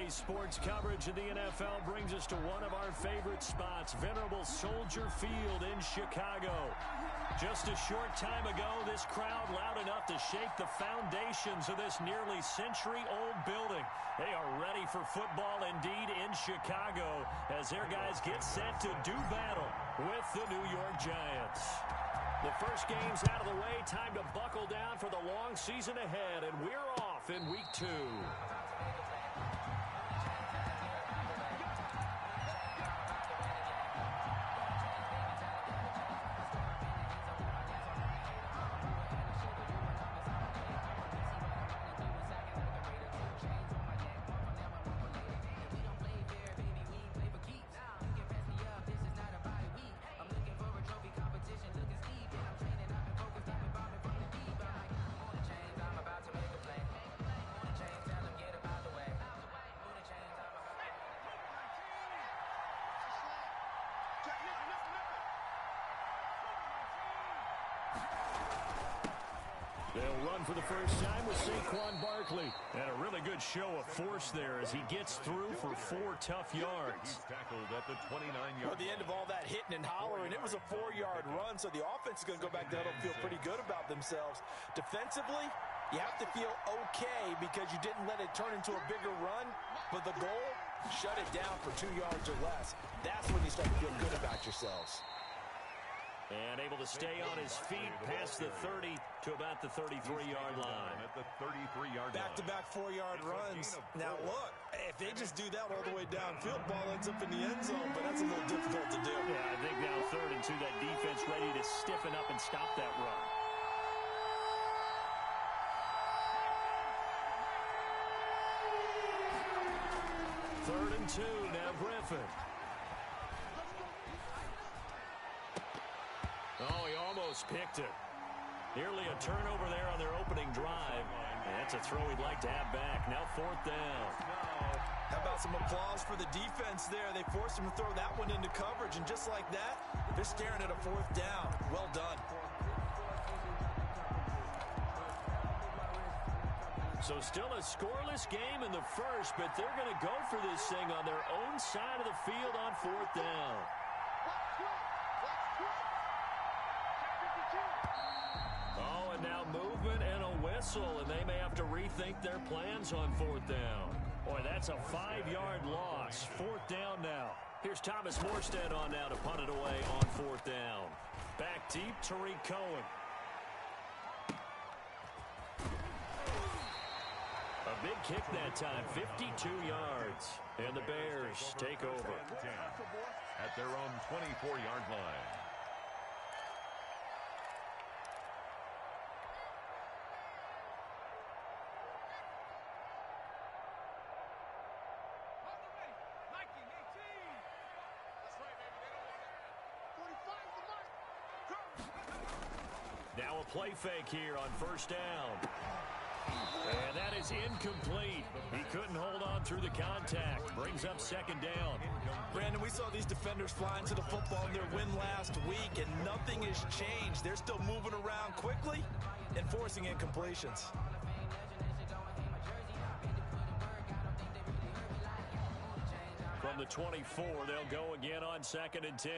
Today's sports coverage of the NFL brings us to one of our favorite spots, venerable Soldier Field in Chicago. Just a short time ago, this crowd loud enough to shake the foundations of this nearly century-old building. They are ready for football indeed in Chicago as their guys get set to do battle with the New York Giants. The first game's out of the way. Time to buckle down for the long season ahead, and we're off in week 2. They'll run for the first time with Saquon Barkley. And a really good show of force there as he gets through for 4 tough yards. He's tackled at the 29-yard. At the end of all that hitting and hollering, it was a 4-yard run, so the offense is going to go back there and feel pretty good about themselves. Defensively, you have to feel okay because you didn't let it turn into a bigger run, but the goal, shut it down for 2 yards or less. That's when you start to feel good about yourselves. And able to stay on his feet past the 30 to about the 33-yard line. At the 33-yard line. Back-to-back 4-yard runs. Now, look, if they just do that all the way downfield, ball ends up in the end zone, but that's a little difficult to do. Yeah, I think now 3rd and 2, that defense ready to stiffen up and stop that run. Third and 2, now Griffin. Oh, he almost picked it. Nearly a turnover there on their opening drive. And that's a throw he'd like to have back. Now 4th down. How about some applause for the defense there? They forced him to throw that one into coverage, and just like that, they're staring at a 4th down. Well done. So still a scoreless game in the first, but they're going to go for this thing on their own side of the field on 4th down. Oh, and now movement and a whistle, and they may have to rethink their plans on 4th down. Boy, that's a 5-yard loss. 4th down now. Here's Thomas Morstead on now to punt it away on 4th down. Back deep, Tariq Cohen. A big kick that time, 52 yards. And the Bears take over. At their own 24-yard line. Now a play fake here on 1st down. And that is incomplete. He couldn't hold on through the contact. Brings up 2nd down. Brandon, we saw these defenders flying to the football in their win last week, and nothing has changed. They're still moving around quickly and forcing incompletions. From the 24, they'll go again on 2nd and 10.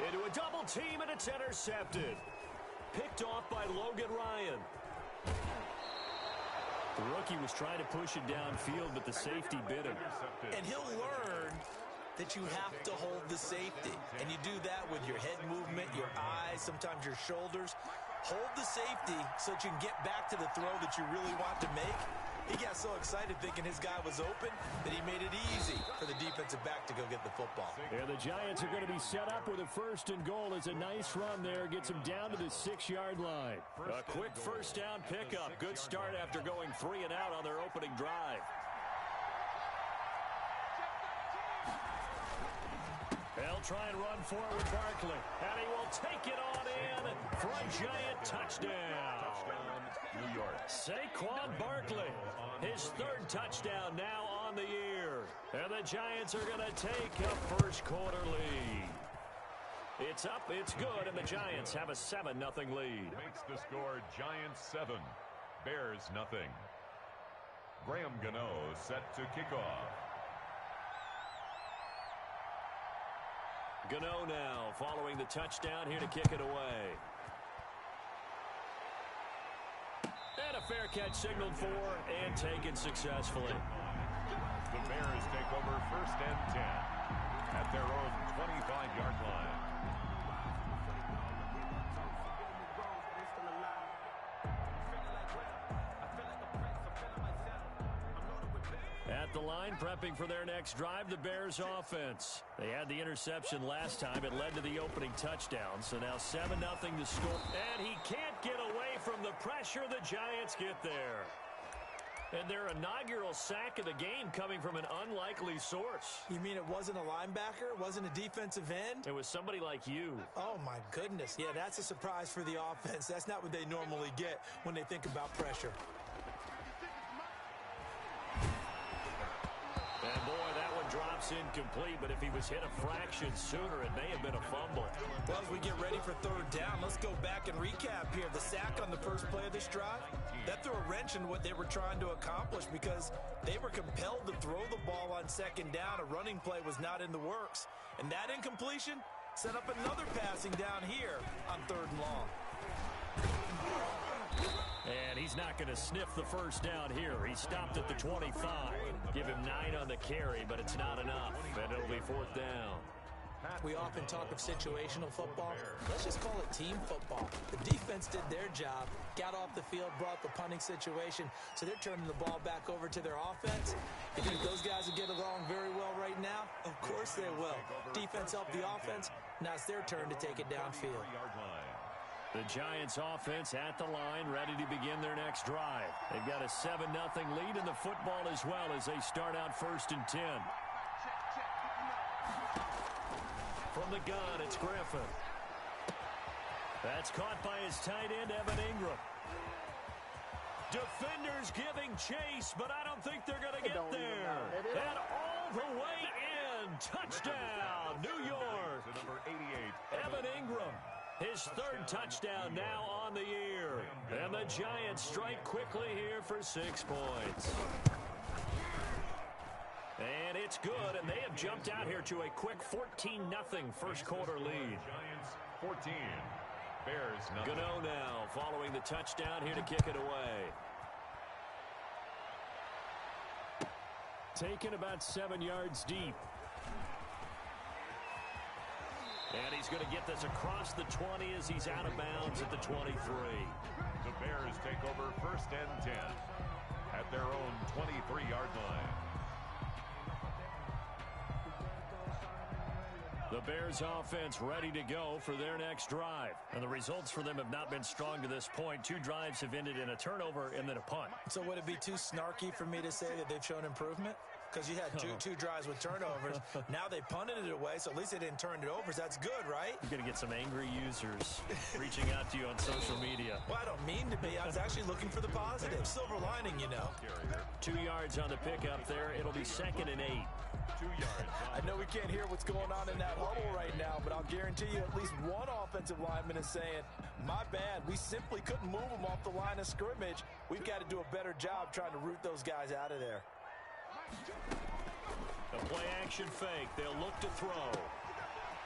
Into a double team, and it's intercepted. Picked off by Logan Ryan. The rookie was trying to push it downfield, but the safety bit him. And he'll learn that you have to hold the safety. And you do that with your head movement, your eyes, sometimes your shoulders. Hold the safety so that you can get back to the throw that you really want to make. He got so excited thinking his guy was open that he made it easy for the defensive back to go get the football. Yeah, the Giants are going to be set up with a 1st and goal. It's a nice run there. Gets them down to the 6-yard line. A quick 1st down pickup. Good start after going 3 and out on their opening drive. They'll try and run forward Barkley. And he will take it on in for a Giant touchdown. New York. Saquon Barkley, his 3rd touchdown now on the year. And the Giants are going to take a 1st quarter lead. It's up, it's good, and the Giants have a 7-0 lead. Makes the score Giants 7, Bears nothing. Graham Gano set to kick off. Gano now following the touchdown here to kick it away. And a fair catch signaled for and taken successfully. The Bears take over 1st and 10 at their own 25-yard line. At the line, prepping for their next drive, the Bears offense. They had the interception last time. It led to the opening touchdown. So now 7-0 to score. And he can't get away from the pressure. The Giants get there. And their inaugural sack of the game coming from an unlikely source. You mean it wasn't a linebacker? It wasn't a defensive end? It was somebody like you. Oh, my goodness. Yeah, that's a surprise for the offense. That's not what they normally get when they think about pressure. And boy, that one drops incomplete, but if he was hit a fraction sooner, it may have been a fumble. Well, as we get ready for 3rd down, let's go back and recap here. The sack on the first play of this drive, that threw a wrench in what they were trying to accomplish because they were compelled to throw the ball on 2nd down. A running play was not in the works. And that incompletion set up another passing down here on 3rd and long. And he's not going to sniff the first down here. He stopped at the 25. Give him 9 on the carry, but it's not enough. And it'll be 4th down. We often talk of situational football. Let's just call it team football. The defense did their job, got off the field, brought the punting situation, so they're turning the ball back over to their offense. You think those guys will get along very well right now? Of course they will. Defense helped the offense. Now it's their turn to take it downfield. The Giants offense at the line, ready to begin their next drive. They've got a 7-0 lead in the football as well as they start out 1st and 10. From the gun, it's Griffin. That's caught by his tight end, Evan Ingram. Defenders giving chase, but I don't think they're going to get there. And all the way in. Touchdown, New York. Number 88. Evan Ingram. His 3rd touchdown now on the year. And the Giants strike quickly here for 6 points. And it's good, and they have jumped out here to a quick 14-0 first quarter lead. Giants 14, Bears nothing. Gano now following the touchdown here to kick it away. Taken about 7 yards deep. And he's going to get this across the 20 as he's out of bounds at the 23. The Bears take over 1st and 10 at their own 23-yard line. The Bears offense ready to go for their next drive. And the results for them have not been strong to this point. 2 drives have ended in a turnover and then a punt. So would it be too snarky for me to say that they've shown improvement? Because you had two drives with turnovers. Now they punted it away, so at least they didn't turn it over. So that's good, right? You're going to get some angry users reaching out to you on social media. Well, I don't mean to be. I was actually looking for the positive. Silver lining, you know. 2 yards on the pickup there. It'll be 2nd and 8. 2 yards. I know we can't hear what's going on in that huddle right now, but I'll guarantee you at least one offensive lineman is saying, my bad, we simply couldn't move them off the line of scrimmage. We've got to do a better job trying to root those guys out of there. The play action fake. They'll look to throw.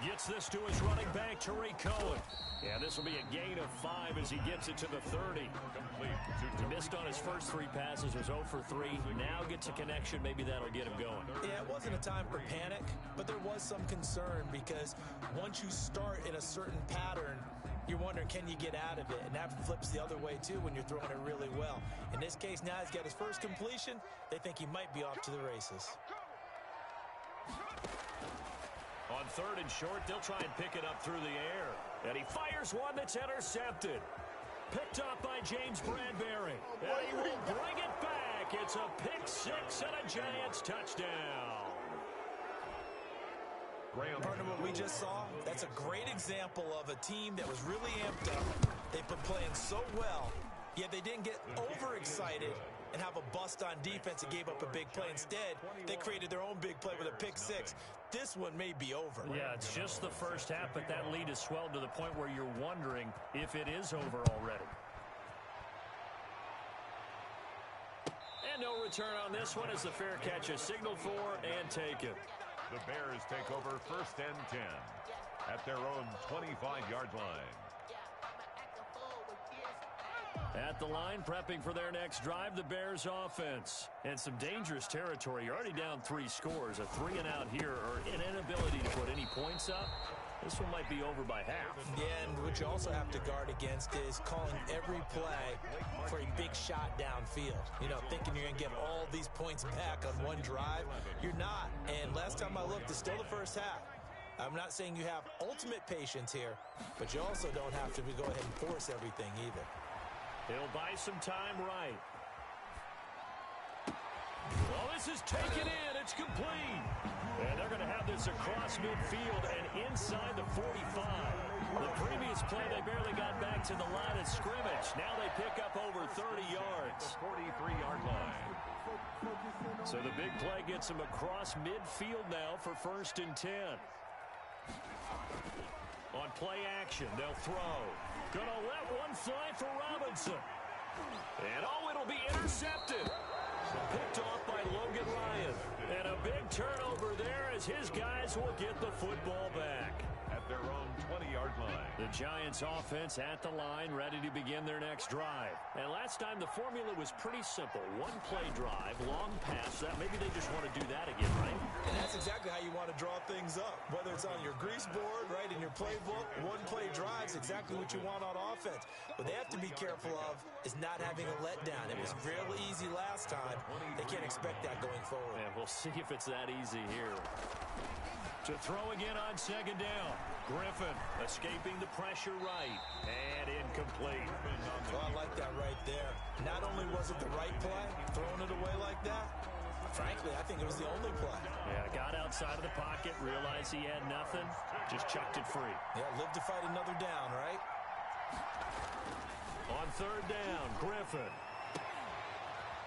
Gets this to his running back, Tariq Cohen. Yeah, this will be a gain of 5 as he gets it to the 30. He missed on his first 3 passes, was 0 for 3. Now gets a connection. Maybe that'll get him going. Yeah, it wasn't a time for panic, but there was some concern because once you start in a certain pattern, you're wondering, can you get out of it? And that flips the other way, too, when you're throwing it really well. In this case, now he's got his first completion. They think he might be off to the races. On 3rd and short, they'll try and pick it up through the air. And he fires one that's intercepted. Picked up by James Bradbury. And he will bring it back. It's a pick 6 and a Giants touchdown. Partner, what we just saw, that's a great example of a team that was really amped up. They've been playing so well, yet they didn't get overexcited and have a bust on defense and gave up a big play. Instead, they created their own big play with a pick six. This one may be over. Yeah, it's just the first half, but that lead has swelled to the point where you're wondering if it is over already. And no return on this one as the fair catch is signaled for and taken. The Bears take over 1st and 10 at their own 25-yard line. At the line, prepping for their next drive, the Bears offense. And some dangerous territory. You're already down 3 scores. A 3-and-out here, or an inability to put any points up. This one might be over by half. Yeah, and what you also have to guard against is calling every play for a big shot downfield. You know, thinking you're going to get all these points back on one drive. You're not. And last time I looked, it's still the first half. I'm not saying you have ultimate patience here, but you also don't have to go ahead and force everything either. He'll buy some time right. Well, this is taken in. It's complete. And they're going to have this across midfield and inside the 45. The previous play, they barely got back to the line of scrimmage. Now they pick up over 30 yards. 43-yard line. So the big play gets them across midfield now for 1st and 10. On play action, they'll throw. Gonna let one fly for Robinson. And oh, it'll be intercepted. Picked off by Logan Ryan. And a big turnover there as his guys will get the football back. At their own 20-yard line. The Giants offense at the line, ready to begin their next drive. And last time the formula was pretty simple. One play drive, long pass. That maybe they just want to do that again, right? And that's exactly how you want to draw things up. Whether it's on your grease board, right, in your playbook, one play drive's exactly what you want on offense. What they have to be careful of is not having a letdown. It was real easy last time. They can't expect that going forward. And we'll see if it's that easy here. To throw again on 2nd down. Griffin escaping the pressure right. And incomplete. Well, I like that right there. Not only was it the right play, throwing it away like that, frankly, I think it was the only play. Yeah, got outside of the pocket, realized he had nothing, just chucked it free. Yeah, live to fight another down, right? On 3rd down, Griffin.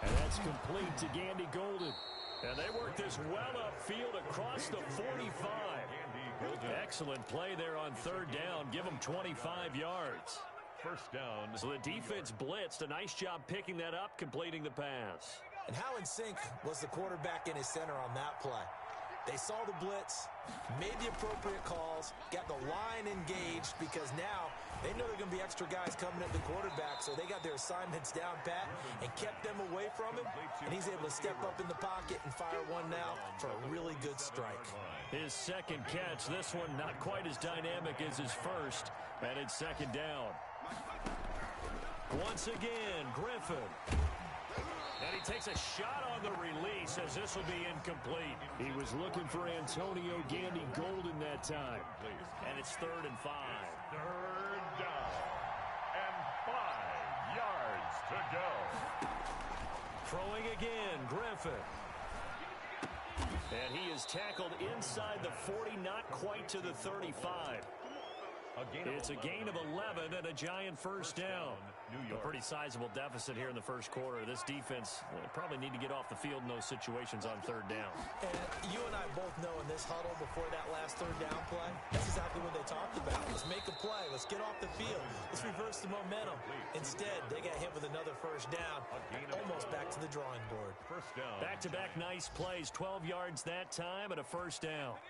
And that's complete to Gandy Golden. And they work this well upfield across the 45. Excellent play there on 3rd down. Give them 25 yards. 1st down. So the defense blitzed. A nice job picking that up, completing the pass. And how in sync was the quarterback in his center on that play? They saw the blitz, made the appropriate calls, got the line engaged because now they know there are going to be extra guys coming at the quarterback, so they got their assignments down pat and kept them away from him, and he's able to step up in the pocket and fire one now for a really good strike. His 2nd catch, this one not quite as dynamic as his first, and it's 2nd down. Once again, Griffin. And he takes a shot on the release as this will be incomplete. He was looking for Antonio Gandy Golden that time. And it's 3rd and 5. 3rd down. And 5 yards to go. Throwing again, Griffin. And he is tackled inside the 40, not quite to the 35. It's a gain of 11 and a Giant 1st down. A pretty sizable deficit here in the 1st quarter. This defense probably need to get off the field in those situations on 3rd down. And you and I both know in this huddle before that last 3rd down play, that's exactly what they talked about. Let's make a play. Let's get off the field. Let's reverse the momentum. Instead, they got hit with another 1st down. Almost back to the drawing board. 1st down. Back-to-back nice plays. 12 yards that time and a 1st down.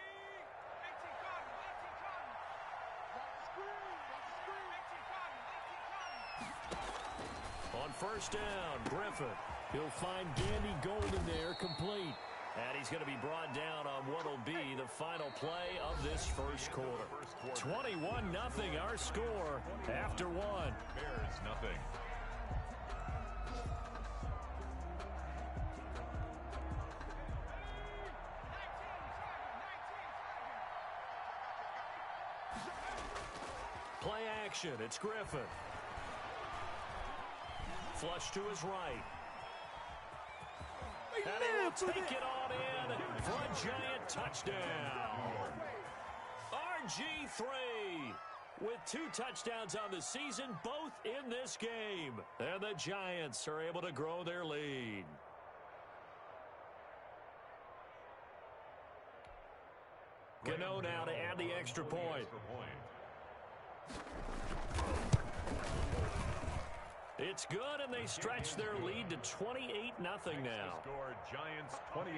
On 1st down, Griffin. He'll find Gandy Golden there, complete. And he's going to be brought down on what will be the final play of this 1st quarter. 21-0 our score after 1. Bears nothing. Play action, it's Griffin. Flush to his right. And he will take it on in for a Giant touchdown. RG3 with 2 touchdowns on the season, both in this game. And the Giants are able to grow their lead. Gano now to add the extra point. It's good, and they stretch their lead to 28-0 now. Score Giants 28,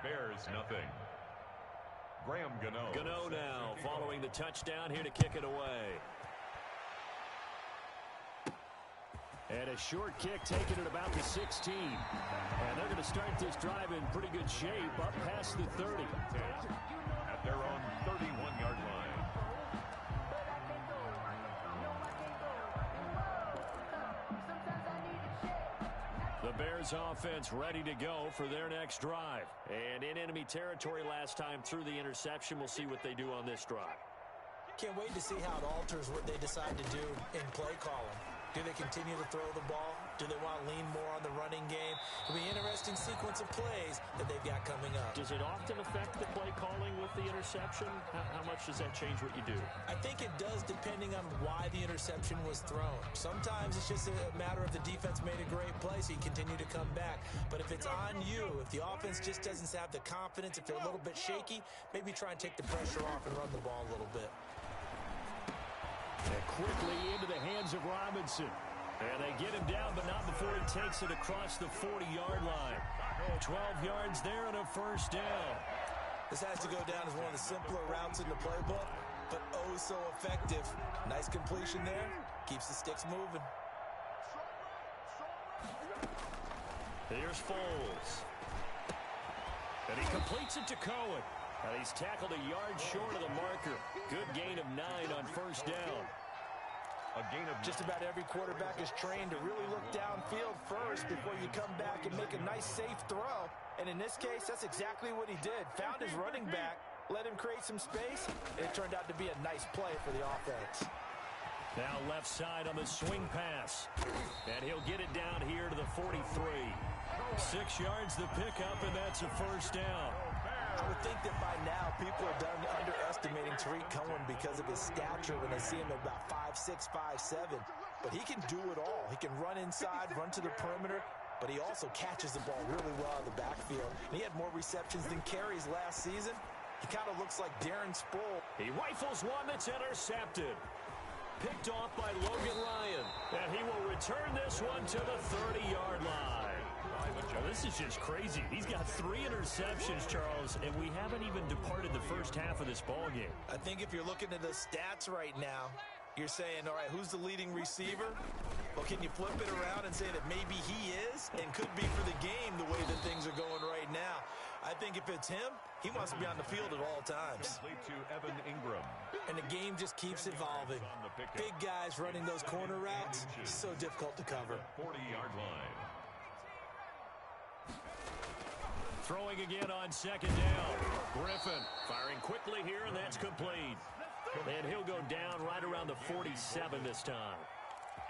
Bears nothing. Graham Gano. Gano now following the touchdown here to kick it away. And a short kick taken at about the 16. And they're going to start this drive in pretty good shape up past the 30. At their own 31-yard line. The Bears offense ready to go for their next drive. And in enemy territory last time through the interception. We'll see what they do on this drive. Can't wait to see how it alters what they decide to do in play calling. Do they continue to throw the ball? Do they want to lean more on the running game? It'll be an interesting sequence of plays that they've got coming up. Does it often affect the play calling with the interception? How much does that change what you do? I think it does depending on why the interception was thrown. Sometimes it's just a matter of the defense made a great play, so you continue to come back. But if it's on you, if the offense just doesn't have the confidence, if they're a little bit shaky, maybe try and take the pressure off and run the ball a little bit. And quickly into the hands of Robinson. And they get him down, but not before he takes it across the 40-yard line. 12 yards there and a first down. This has to go down as one of the simpler routes in the playbook, but oh so effective. Nice completion there. Keeps the sticks moving. Here's Foles. And he completes it to Cohen. And he's tackled a yard short of the marker. Good gain of 9 on first down. A gain of just about every quarterback is trained to really look downfield first before you come back and make a nice, safe throw. And in this case, that's exactly what he did. Found his running back, let him create some space, and it turned out to be a nice play for the offense. Now left side on the swing pass. And he'll get it down here to the 43. 6 yards the pickup, and that's a first down. I would think that by now people are done underestimating Tariq Cohen because of his stature when they see him at about 5'6", 5'7". But he can do it all. He can run inside, run to the perimeter, but he also catches the ball really well in the backfield. And he had more receptions than carries last season. He kind of looks like Darren Sproles. He rifles one that's intercepted. Picked off by Logan Ryan. And he will return this one to the 30-yard line. Well, this is just crazy. He's got 3 interceptions, Charles, and we haven't even departed the first half of this ball game. I think if you're looking at the stats right now, you're saying, all right, who's the leading receiver? Well, can you flip it around and say that maybe he is and could be for the game the way that things are going right now? I think if it's him, he wants to be on the field at all times. to Evan Ingram. And the game just keeps evolving. Big guys running those corner routes, so difficult to cover. 40-yard line. Throwing again on second down. Griffin firing quickly here, and that's complete. And he'll go down right around the 47 this time.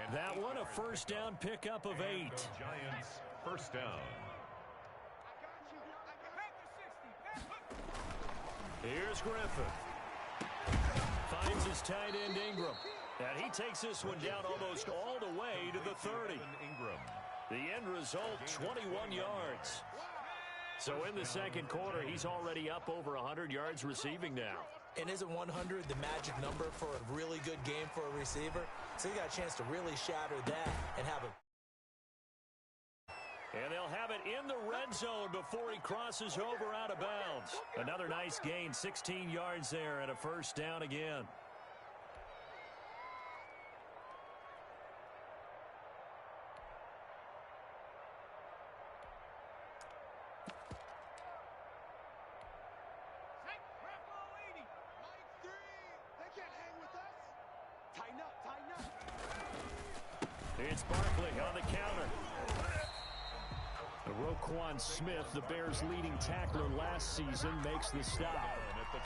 And that one, a first down pickup of 8. Giants, first down. Here's Griffin. Finds his tight end Ingram. And he takes this one down almost all the way to the 30. Ingram. The end result, 21 yards. So in the second quarter, he's already up over 100 yards receiving now. And isn't 100 the magic number for a really good game for a receiver? So you got a chance to really shatter that and have it. And they'll have it in the red zone before he crosses over out of bounds. Another nice gain, 16 yards there and a first down again. It's Barkley on the counter. Roquan Smith, the Bears' leading tackler last season, makes the stop.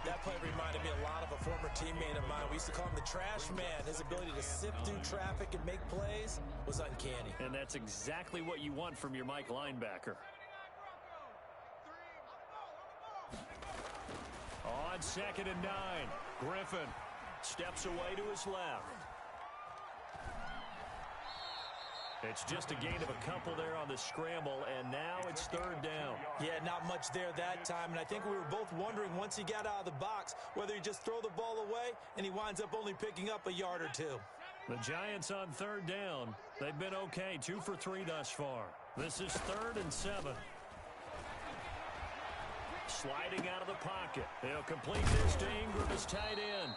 That play reminded me a lot of a former teammate of mine. We used to call him the trash man. His ability to sift through traffic and make plays was uncanny. And that's exactly what you want from your Mike linebacker. On second and 9, Griffin steps away to his left. It's just a gain of a couple there on the scramble, and now it's third down. Yeah, not much there that time, and I think we were both wondering once he got out of the box whether he just throw the ball away and he winds up only picking up a yard or two. The Giants on third down. They've been okay, 2 for 3 thus far. This is 3rd and 7. Sliding out of the pocket. He'll complete this to Ingram as tight end.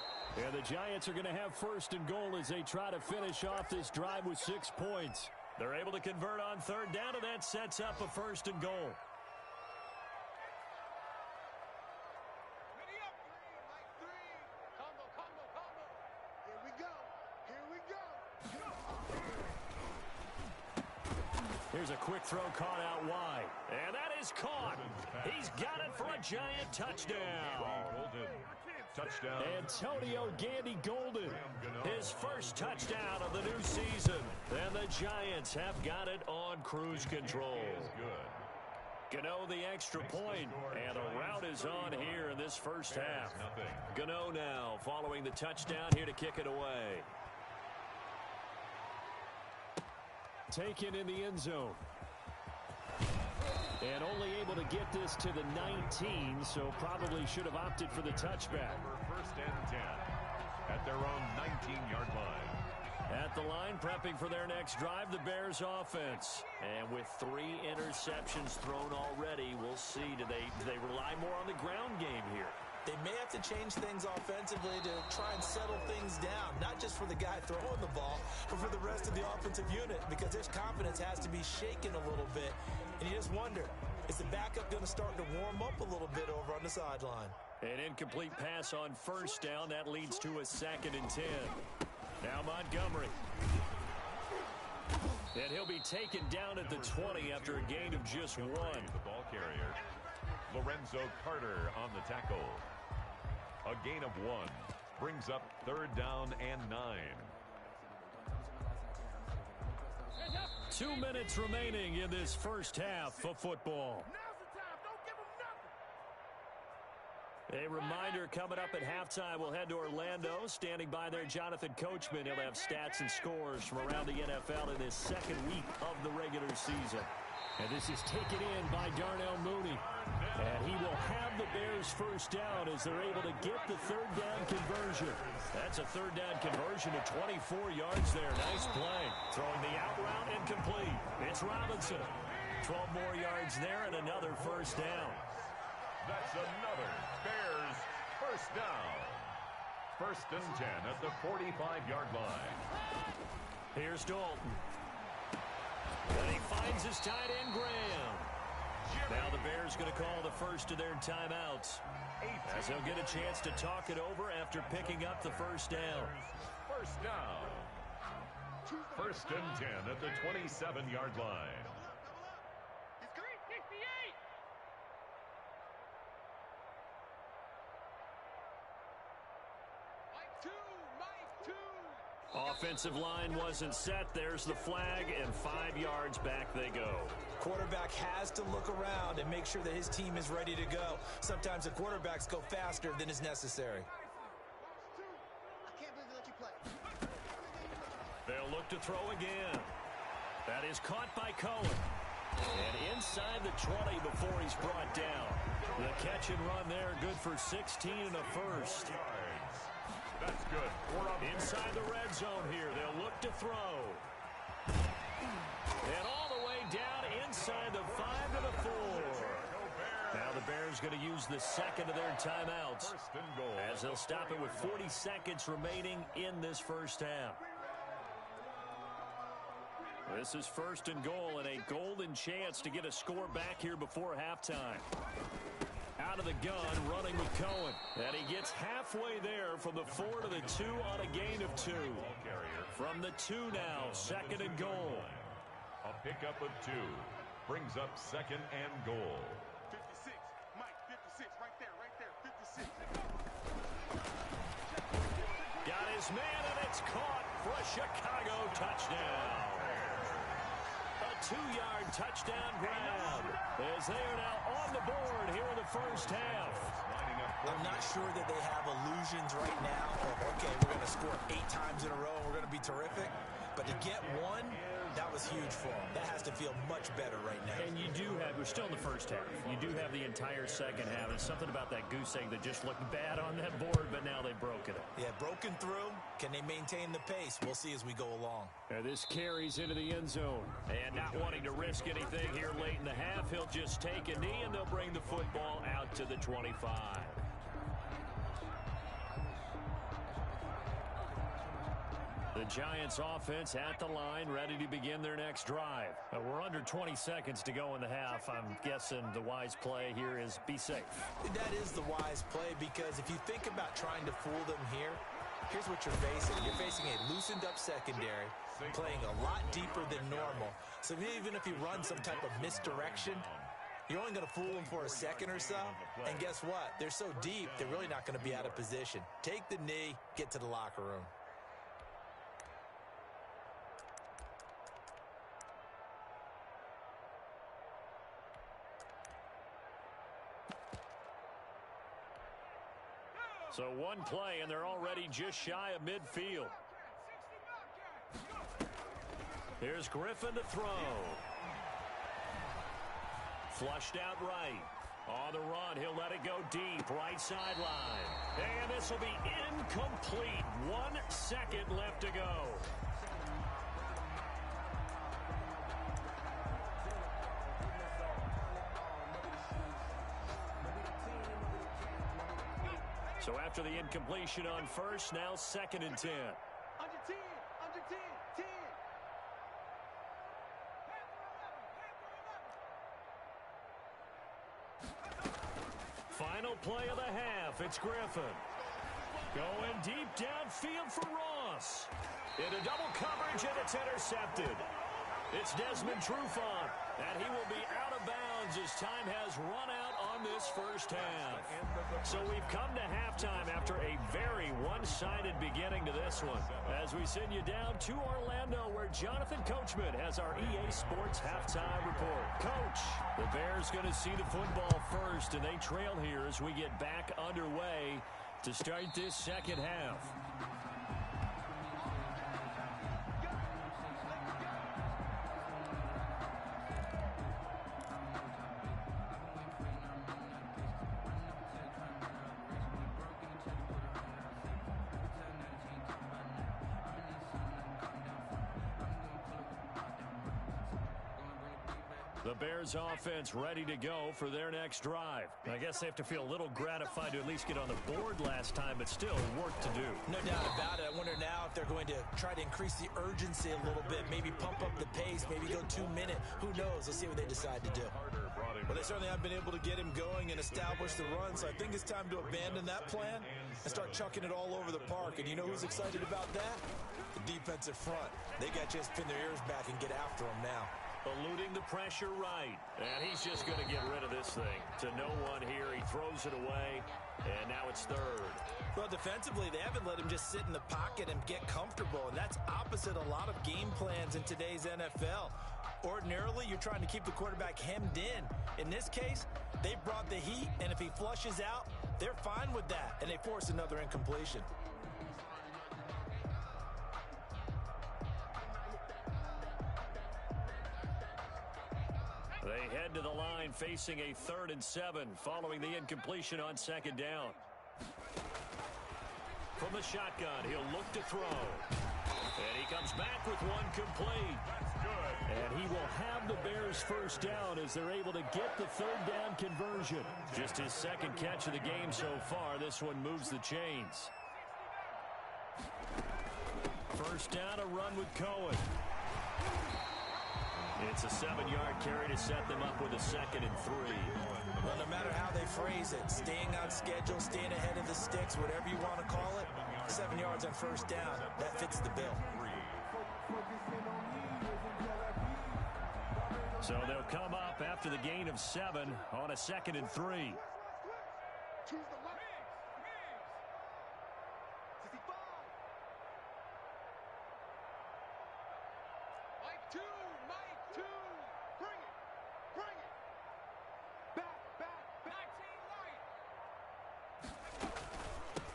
And the Giants are going to have 1st and goal as they try to finish off this drive with 6 points. They're able to convert on third down, and that sets up a 1st and goal. Here's a quick throw caught out wide. And that is caught. He's got it for a Giant touchdown. Touchdown. Antonio Gandy Golden, his first touchdown of the new season. And the Giants have got it on cruise control. Gano the extra point, and a rout is on here in this first half. Gano now following the touchdown here to kick it away. Taken in the end zone. And only able to get this to the 19, so probably should have opted for the touchback. 1st and 10 at their own 19-yard line. At the line, prepping for their next drive, the Bears offense. And with 3 interceptions thrown already, we'll see. Do they rely more on the ground game here? They may have to change things offensively to try and settle things down, not just for the guy throwing the ball, but for the rest of the offensive unit, because their confidence has to be shaken a little bit. And you just wonder, is the backup going to start to warm up a little bit over on the sideline? An incomplete pass on 1st down. That leads to a 2nd and 10. Now Montgomery. And he'll be taken down at the 20 after a gain of just 1. The ball carrier, Lorenzo Carter on the tackle. A gain of 1 brings up 3rd down and 9. 2 minutes remaining in this first half of football. A reminder coming up at halftime, we'll head to Orlando. Standing by there, Jonathan Coachman. He'll have stats and scores from around the NFL in this 2nd week of the regular season. And this is taken in by Darnell Mooney. And he will have the Bears first down as they're able to get the 3rd down conversion. That's a 3rd down conversion of 24 yards there. Nice play. Throwing the out route incomplete. It's Robinson. 12 more yards there and another first down. That's another Bears first down. 1st and 10 at the 45-yard line. Here's Dalton. And he finds his tight end, Graham. Now the Bears going to call the first of their timeouts, as they'll get a chance to talk it over after picking up the first down. First down. 1st and 10 at the 27-yard line. Offensive line wasn't set. There's the flag, and 5 yards back they go. Quarterback has to look around and make sure that his team is ready to go. Sometimes the quarterbacks go faster than is necessary. They'll look to throw again. That is caught by Cohen. And inside the 20 before he's brought down. The catch and run there, good for 16 and a first. That's good. Inside the red zone here, they'll look to throw. And all the way down inside the 5 to the 4. Now the Bears going to use the 2nd of their timeouts, as they'll stop it with 40 seconds remaining in this first half. This is 1st and goal, and a golden chance to get a score back here before halftime. Out of the gun, running with Cohen. And he gets halfway there from the 4 to the 2 on a gain of 2. From the 2 now, 2nd and goal. A pickup of 2 brings up 2nd and goal. 56, Mike, 56, right there, 56. Got his man, and it's caught for a Chicago touchdown. A 2-yard touchdown grab, as they are now on the board here in the first half. I'm not sure that they have illusions right now of, okay, we're going to score 8 times in a row and we're going to be terrific. But to get 1 That was huge for him. That has to feel much better right now. And we're still in the first half. You do have the entire second half. There's something about that goose egg that just looked bad on that board, but now they've broken it. Yeah, broken through. Can they maintain the pace? We'll see as we go along. This carries into the end zone. And not wanting to risk anything here late in the half, he'll just take a knee, and they'll bring the football out to the 25. The Giants offense at the line, ready to begin their next drive. We're under 20 seconds to go in the half. I'm guessing the wise play here is be safe. That is the wise play, because if you think about trying to fool them here, here's what you're facing. You're facing a loosened up secondary, playing a lot deeper than normal. So even if you run some type of misdirection, you're only going to fool them for a second or so. And guess what? They're so deep, they're really not going to be out of position. Take the knee, get to the locker room. So one play, and they're already just shy of midfield. Here's Griffin to throw. Flushed out right. On the run, he'll let it go deep, right sideline. And this will be incomplete. 1 second left to go. So after the incompletion on first, now 2nd and 10. Under 10, under 10, 10. Final play of the half. It's Griffin. Going deep downfield for Ross. Into double coverage, and it's intercepted. It's Desmond Trufant, and he will be out of bounds as time has run out on this first half. So we've come to halftime after a very one-sided beginning to this one, as we send you down to Orlando, where Jonathan Coachman has our EA Sports halftime report. Coach, the Bears going to see the football first, and they trail here as we get back underway to start this second half. The Bears offense ready to go for their next drive. I guess they have to feel a little gratified to at least get on the board last time, but still work to do. No doubt about it. I wonder now if they're going to try to increase the urgency a little bit, maybe pump up the pace, maybe go 2 minute. Who knows? Let's see what they decide to do. Well, they certainly have been able to get him going and establish the run, so I think it's time to abandon that plan and start chucking it all over the park. And you know who's excited about that? The defensive front. They got to just pin their ears back and get after him now. Eluding the pressure right. And he's just going to get rid of this thing. To no one here. He throws it away. And now it's 3rd. Well, defensively, they haven't let him just sit in the pocket and get comfortable. And that's opposite a lot of game plans in today's NFL. Ordinarily, you're trying to keep the quarterback hemmed in. In this case, they brought the heat. And if he flushes out, they're fine with that. And they force another incompletion. They head to the line facing a 3rd and 7 following the incompletion on 2nd down. From the shotgun, he'll look to throw. And he comes back with one complete. That's good. And he will have the Bears first down as they're able to get the 3rd down conversion. Just his 2nd catch of the game so far. This one moves the chains. First down, a run with Cohen. It's a 7-yard carry to set them up with a 2nd and 3. Well, no matter how they phrase it, staying on schedule, staying ahead of the sticks, whatever you want to call it, 7 yards on first down, that fits the bill. So they'll come up after the gain of 7 on a 2nd and 3. Choose the left. 65. Mike 2, Mike 2. Bring it. Bring it. Back. 19 light.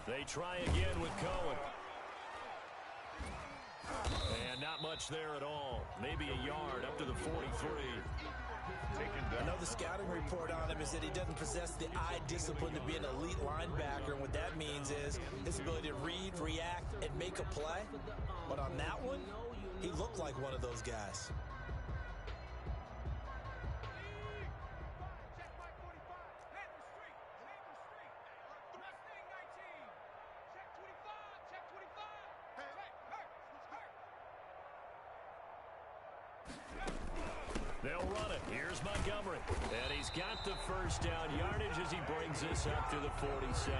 They try again with Cohen. And not much there at all. Maybe a yard up to the 43. I know the scouting report on him is that he doesn't possess the eye discipline to be an elite linebacker. And what that means is his ability to read, react, and make a play. But on that one, he looked like one of those guys. They'll run it. Here's Montgomery. And he's got the first down yardage as he brings this up to the 47.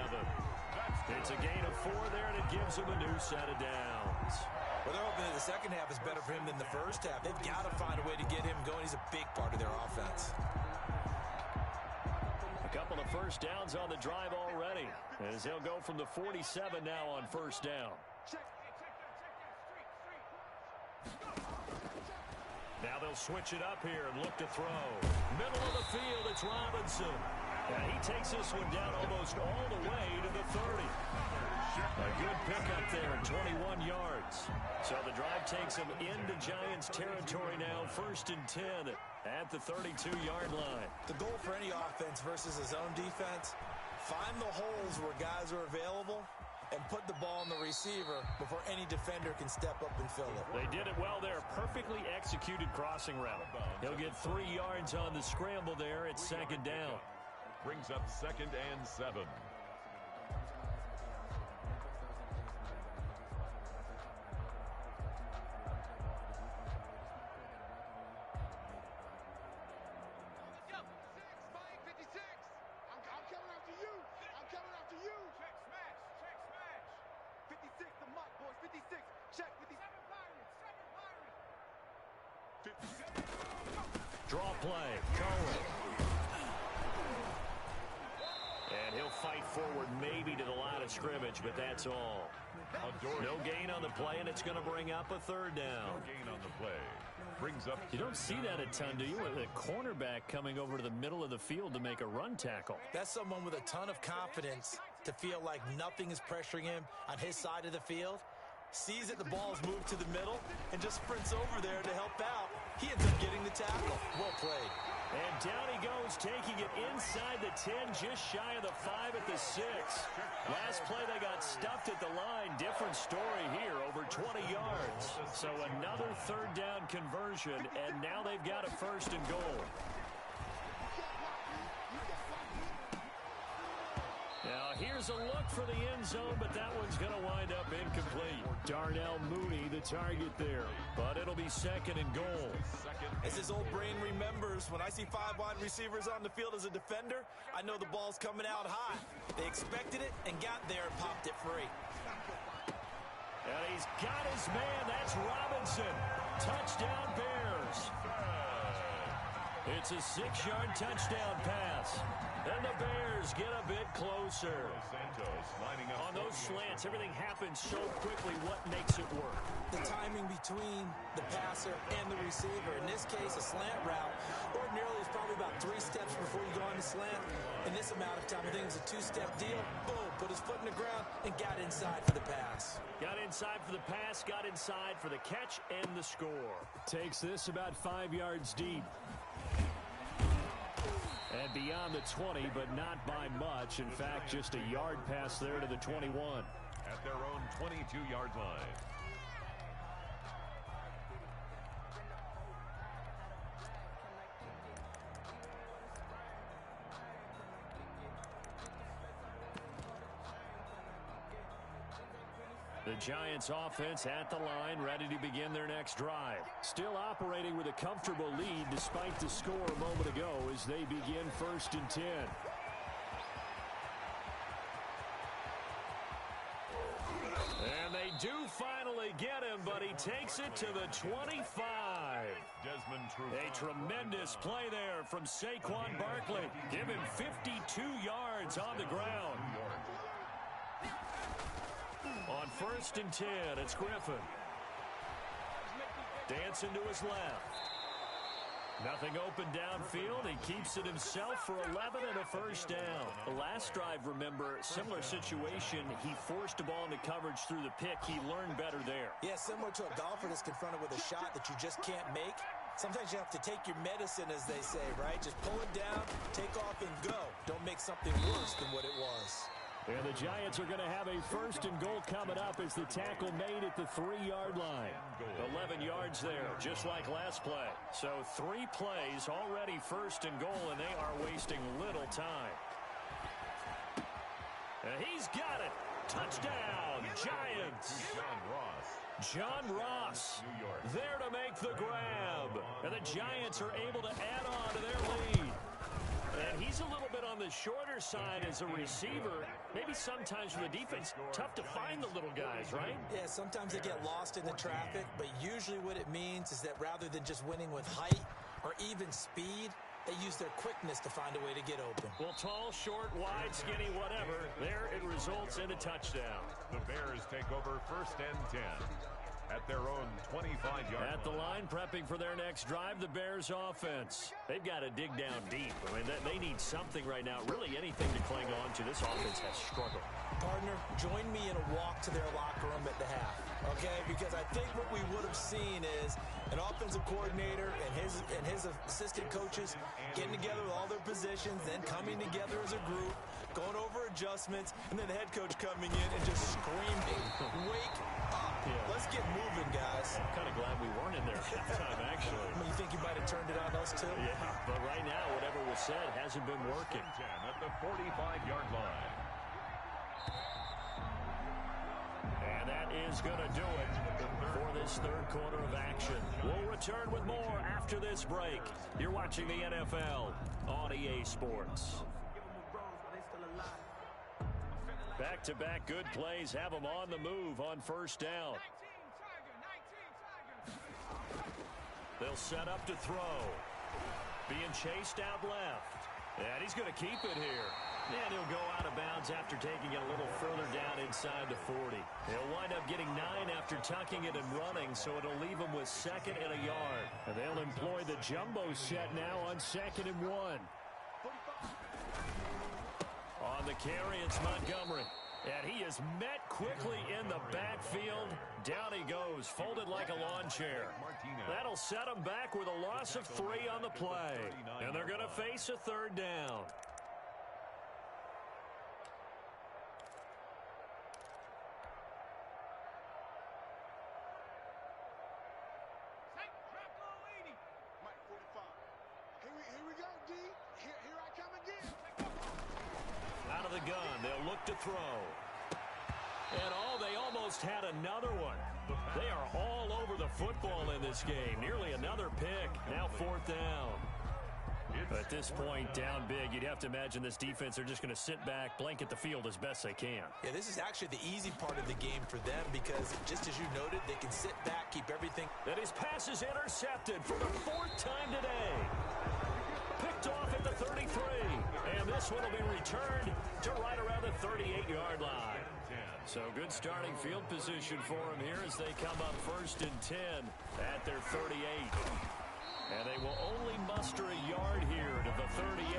It's a gain of 4 there, and it gives him a new set of downs. Well, they're hoping that the second half is better for him than the first half. They've got to find a way to get him going. He's a big part of their offense. A couple of first downs on the drive already, as he'll go from the 47 now on first down. Now they'll switch it up here and look to throw. Middle of the field, it's Robinson. And he takes this one down almost all the way to the 30. A good pickup there, 21 yards. So the drive takes him into Giants territory now, 1st and 10 at the 32-yard line. The goal for any offense versus a zone defense, find the holes where guys are available and put the ball in the receiver before any defender can step up and fill it. They did it well there. Perfectly executed crossing route. He'll get 3 yards on the scramble there. It's 2nd down. Brings up 2nd and 7. Draw play. Cohen. And he'll fight forward maybe to the line of scrimmage, but that's all. No gain on the play, and it's going to bring up a 3rd down. No gain on the play. Brings up. You don't see that a ton, do you? With a cornerback coming over to the middle of the field to make a run tackle. That's someone with a ton of confidence to feel like nothing is pressuring him on his side of the field. Sees that the ball's moved to the middle and just sprints over there to help out. He ends up getting the tackle. Well played. And down he goes, taking it inside the 10, just shy of the 5 at the 6. Last play they got stuffed at the line. Different story here, over 20 yards. So another 3rd down conversion, and now they've got a 1st and goal. Now here's a look for the end zone, but that one's going to wind up incomplete. Darnell Mooney, the target there, but it'll be 2nd and goal. As his old brain remembers, when I see 5 wide receivers on the field as a defender, I know the ball's coming out high. They expected it and got there and popped it free. And he's got his man. That's Robinson. Touchdown Bears. It's a 6-yard touchdown pass. And the Bears get a bit closer. On those slants, everything happens so quickly. What makes it work? The timing between the passer and the receiver. In this case, a slant route. Ordinarily, it's probably about 3 steps before you go on the slant. In this amount of time, I think it's a 2-step deal. Boom, put his foot in the ground and got inside for the pass. Got inside for the pass, got inside for the catch and the score. Takes this about 5 yards deep. And beyond the 20, but not by much. In fact, just a yard pass there to the 21. At their own 22-yard line. The Giants offense at the line, ready to begin their next drive. Still operating with a comfortable lead despite the score a moment ago as they begin 1st and 10. And they do finally get him, but he takes it to the 25. A tremendous play there from Saquon Barkley. Give him 52 yards on the ground. On 1st and 10, it's Griffin. Dancing to his left. Nothing open downfield. He keeps it himself for 11 and a first down. The last drive, remember, similar situation. He forced the ball into coverage through the pick. He learned better there. Yeah, similar to a golfer that's confronted with a shot that you just can't make. Sometimes you have to take your medicine, as they say, right? Just pull it down, take off, and go. Don't make something worse than what it was. And the Giants are going to have a first and goal coming up as the tackle made at the 3-yard line. 11 yards there, just like last play. So 3 plays, already first and goal, and they are wasting little time. And he's got it. Touchdown, Giants. John Ross there to make the grab. And the Giants are able to add on to their lead. And he's a little bit on the shorter side as a receiver. Maybe sometimes for the defense, tough to find the little guys, right? Yeah, sometimes they get lost in the traffic, but usually what it means is that rather than just winning with height or even speed, they use their quickness to find a way to get open. Well, tall, short, wide, skinny, whatever, there it results in a touchdown. The Bears take over first and 10. At their own 25-yard At the line, prepping for their next drive, the Bears offense. They've got to dig down deep. I mean, they need something right now, really anything to cling on to. This offense has struggled. Partner, join me in a walk to their locker room at the half, okay? Because I think what we would have seen is an offensive coordinator and his assistant coaches getting together with all their positions, then coming together as a group, going over adjustments, and then the head coach coming in and just screaming, wake up. Yeah. Let's get moving, guys. I'm kind of glad we weren't in there at that time, actually. I mean, you think you might have turned it on us, too? Yeah, but right now, whatever was said hasn't been working. 10 at the 45-yard line. And that is going to do it for this third quarter of action. We'll return with more after this break. You're watching the NFL on EA Sports. Back-to-back good plays have them on the move on first down. They'll set up to throw. Being chased out left. And he's going to keep it here. And he'll go out of bounds after taking it a little further down inside the 40. He'll wind up getting 9 after tucking it and running, so it'll leave him with 2nd and a yard. And they'll employ the jumbo set now on 2nd and 1. On the carry, it's Montgomery. And he is met quickly in the backfield. Down he goes, folded like a lawn chair. That'll set him back with a loss of 3 on the play. And they're going to face a 3rd down. Out of the gun, they'll look to throw. And they almost had another one. They are all over the football in this game. Nearly another pick. Now 4th down. At this point, down big, you'd have to imagine this defense, they're just going to sit back, blanket the field as best they can. Yeah, this is actually the easy part of the game for them because, just as you noted, they can sit back, keep everything. And his pass is intercepted for the 4th time today. Picked off at the 33. And this one will be returned to right around the 38-yard line. So good starting field position for them here as they come up 1st and 10 at their 38. And they will only muster a yard here to the 38.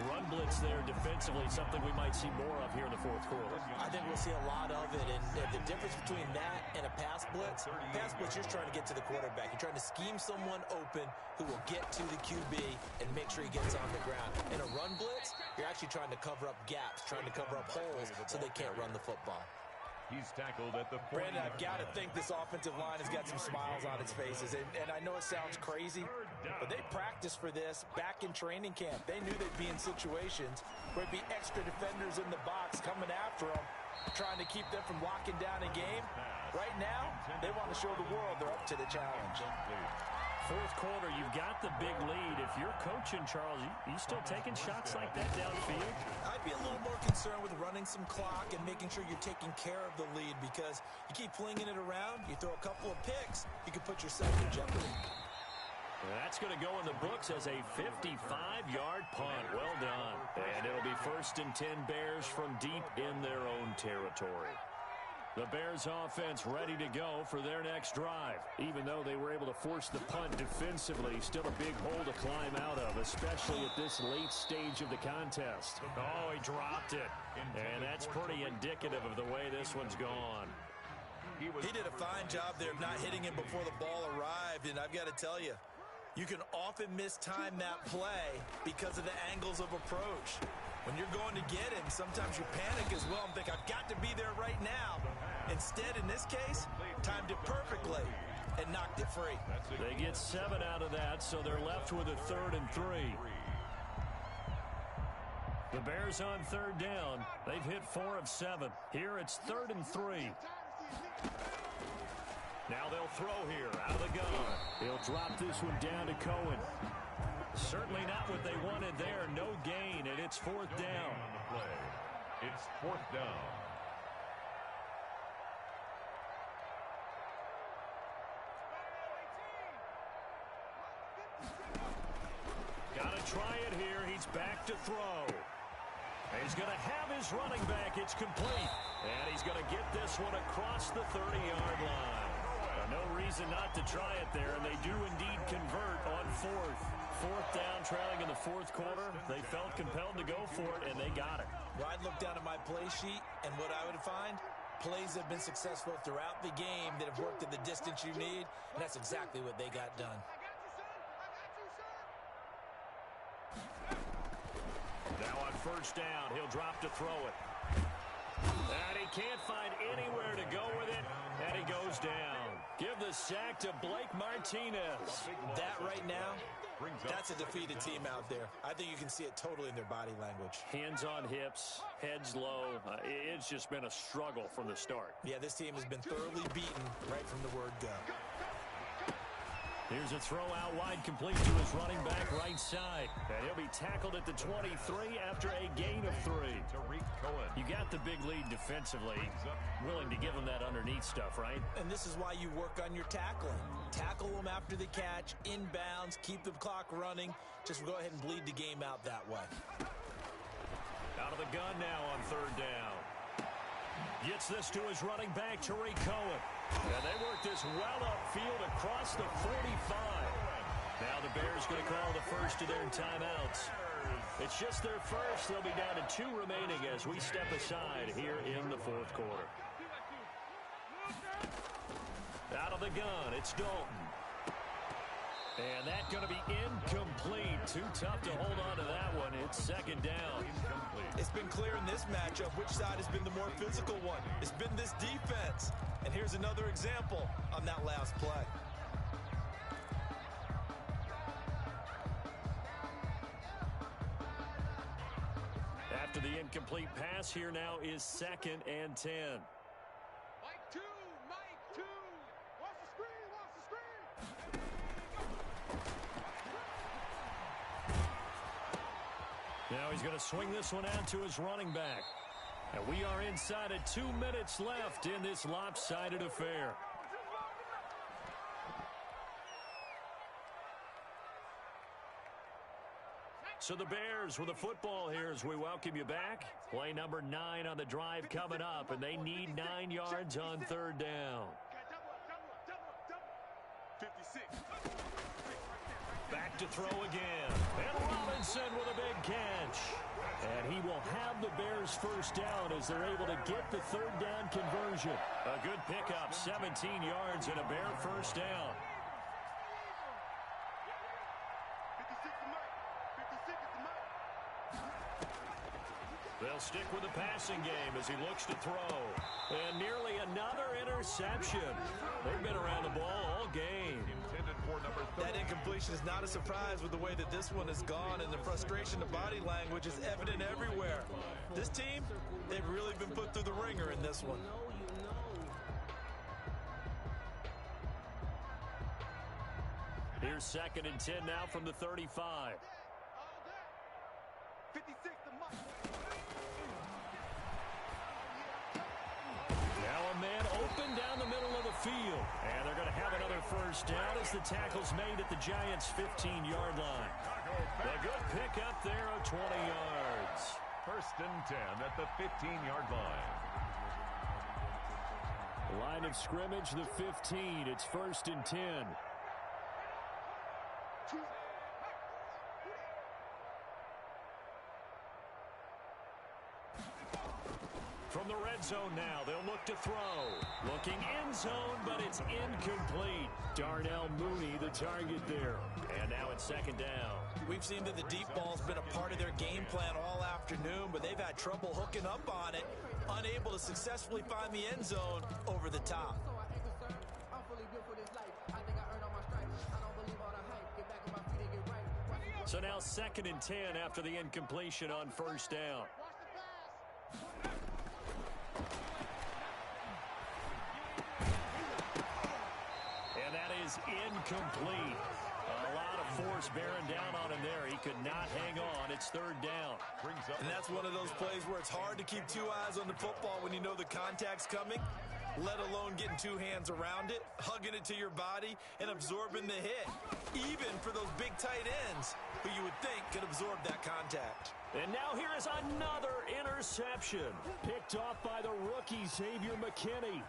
Run blitz there defensively, something we might see more of here in the 4th quarter. I think we'll see a lot of it, and the difference between that and a pass blitz, you're trying to get to the quarterback. You're trying to scheme someone open who will get to the QB and make sure he gets on the ground. In a run blitz, you're actually trying to cover up gaps, trying to cover up holes so they can't run the football. He's tackled at the 40. Brandon, I've got to think this offensive line has got some smiles on its faces. And I know it sounds crazy, but they practiced for this back in training camp. They knew they'd be in situations where it'd be extra defenders in the box coming after them, trying to keep them from locking down a game. Right now, they want to show the world they're up to the challenge. 4th quarter, you've got the big lead. If you're coaching, Charles, you still taking shots like that downfield? I'd be a little more concerned with running some clock and making sure you're taking care of the lead because you keep flinging it around, you throw a couple of picks, you can put yourself in jeopardy. That's going to go in the books as a 55-yard punt. Well done. And it'll be 1st and 10 Bears from deep in their own territory. The Bears offense ready to go for their next drive. Even though they were able to force the punt defensively, still a big hole to climb out of especially at this late stage of the contest. Oh, he dropped it. And that's pretty indicative of the way this one's gone. He did a fine job there of not hitting him before the ball arrived, and I've got to tell you, you can often mistime that play because of the angles of approach. When you're going to get him, sometimes you panic as well and think, I've got to be there right now. Instead, in this case, timed it perfectly and knocked it free. They get 7 out of that, so they're left with a 3rd and 3. The Bears on 3rd down. They've hit 4 of 7. Here it's 3rd and 3. Now they'll throw here out of the gun. He'll drop this one down to Cohen. Certainly not what they wanted there. No gain, and it's 4th down. On the play. It's 4th down. Got to try it here. He's back to throw. He's going to have his running back. It's complete. And he's going to get this one across the 30-yard line. No reason not to try it there, and they do indeed convert on 4th. 4th down, trailing in the 4th quarter. They felt compelled to go for it, and they got it. Well, I'd look down at my play sheet, and what I would find, plays have been successful throughout the game that have worked at the distance you need, and that's exactly what they got done. Now on 1st down, he'll drop to throw it. And he can't find anywhere to go with it, and he goes down. Give the sack to Blake Martinez. That right now, that's a defeated team out there. I think you can see it totally in their body language. Hands on hips, heads low. It's just been a struggle from the start. Yeah, this team has been thoroughly beaten right from the word go. Here's a throw out wide, complete to his running back right side. And he'll be tackled at the 23 after a gain of 3. You got the big lead defensively. Willing to give him that underneath stuff, right? And this is why you work on your tackling. Tackle them after the catch, inbounds, keep the clock running. Just go ahead and bleed the game out that way. Out of the gun now on 3rd down. Gets this to his running back, Tariq Cohen. And they work this well upfield across the 45. Now the Bears going to call the first of their timeouts. It's just their first. They'll be down to 2 remaining as we step aside here in the 4th quarter. Out of the gun, it's Dalton. And that's going to be incomplete. Too tough to hold on to that one. It's 2nd down. It's been clear in this matchup which side has been the more physical one. It's been this defense. And here's another example on that last play. After the incomplete pass, here now is 2nd and 10. Mike 2, Mike 2. Watch the screen, watch the screen. Now he's going to swing this one out to his running back. And we are inside of 2 minutes left in this lopsided affair. So the Bears with the football here as we welcome you back. Play number 9 on the drive coming up, and they need 9 yards on 3rd down. 56. Back to throw again. And Robinson with a big catch. And he will have the Bears' first down as they're able to get the 3rd down conversion. A good pickup, 17 yards and a Bear first down. 56 to Mike. 56 to Mike. They'll stick with the passing game as he looks to throw. And nearly another interception. They've been around the ball all game. That incompletion is not a surprise with the way that this one has gone, and the frustration, the body language is evident everywhere. This team, they've really been put through the ringer in this one. Here's 2nd and 10 now from the 35. 56 to Mike. Now a man open down the middle of the field. And they're going to have another first down as the tackle's made at the Giants' 15-yard line. A good pickup there of 20 yards. 1st and 10 at the 15-yard line. Line of scrimmage, the 15. It's 1st and 10. From the red zone now, they'll look to throw. Looking end zone, but it's incomplete. Darnell Mooney, the target there. And now it's second down. We've seen that the deep ball's been a part of their game plan all afternoon, but they've had trouble hooking up on it, unable to successfully find the end zone over the top. So now 2nd and 10 after the incompletion on first down. And that is incomplete. A lot of force bearing down on him there. He could not hang on. It's 3rd down. And that's one of those plays where it's hard to keep 2 eyes on the football when you know the contact's coming, let alone getting 2 hands around it, hugging it to your body, and absorbing the hit, even for those big tight ends who you would think could absorb that contact. And now here is another interception. Picked off by the rookie, Xavier McKinney.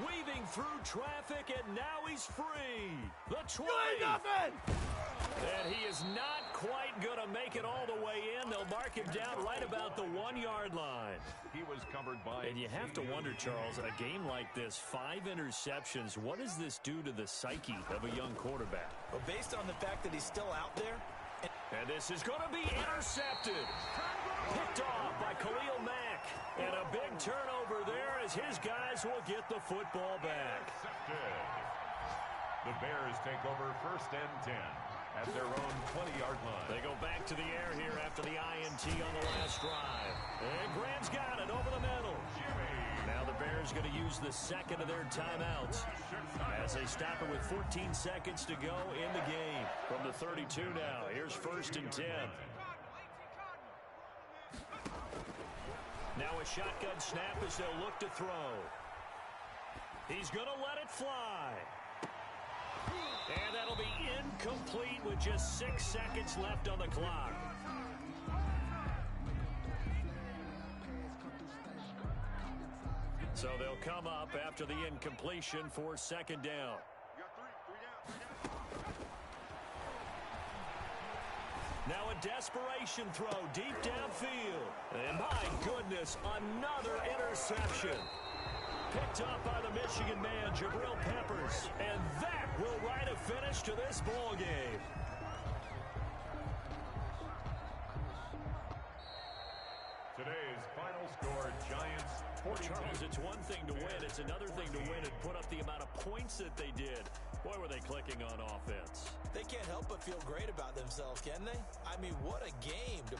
Weaving through traffic, and now he's free. The 20. And he is not quite going to make it all the way in. They'll mark him down right about the 1-yard line. He was covered by... And you have to wonder, Charles, in a game like this, 5 interceptions, what does this do to the psyche of a young quarterback? Well, based on the fact that he's still out there... And this is going to be intercepted. Picked off by Khalil Mack. And a big turnover there as his guys will get the football back. The Bears take over 1st and 10 at their own 20-yard line. They go back to the air here after the INT on the last drive. And Graham's got it over the middle. Now the Bears going to use the 2nd of their timeouts as they stop it with 14 seconds to go in the game. From the 32 now, here's 1st and 10. Now a shotgun snap as they'll look to throw. He's going to let it fly. And that'll be incomplete with just 6 seconds left on the clock. So they'll come up after the incompletion for 2nd down. Now a desperation throw deep downfield. And my goodness, another interception. Picked up by the Michigan man, Jabril Peppers. And that will write a finish to this ball game. Today's final score, Giants 42. Charles, it's one thing to win. It's another thing to win and put up the amount of points that they did. Boy, were they clicking on offense. They can't help but feel great about themselves, can they? I mean, what a game to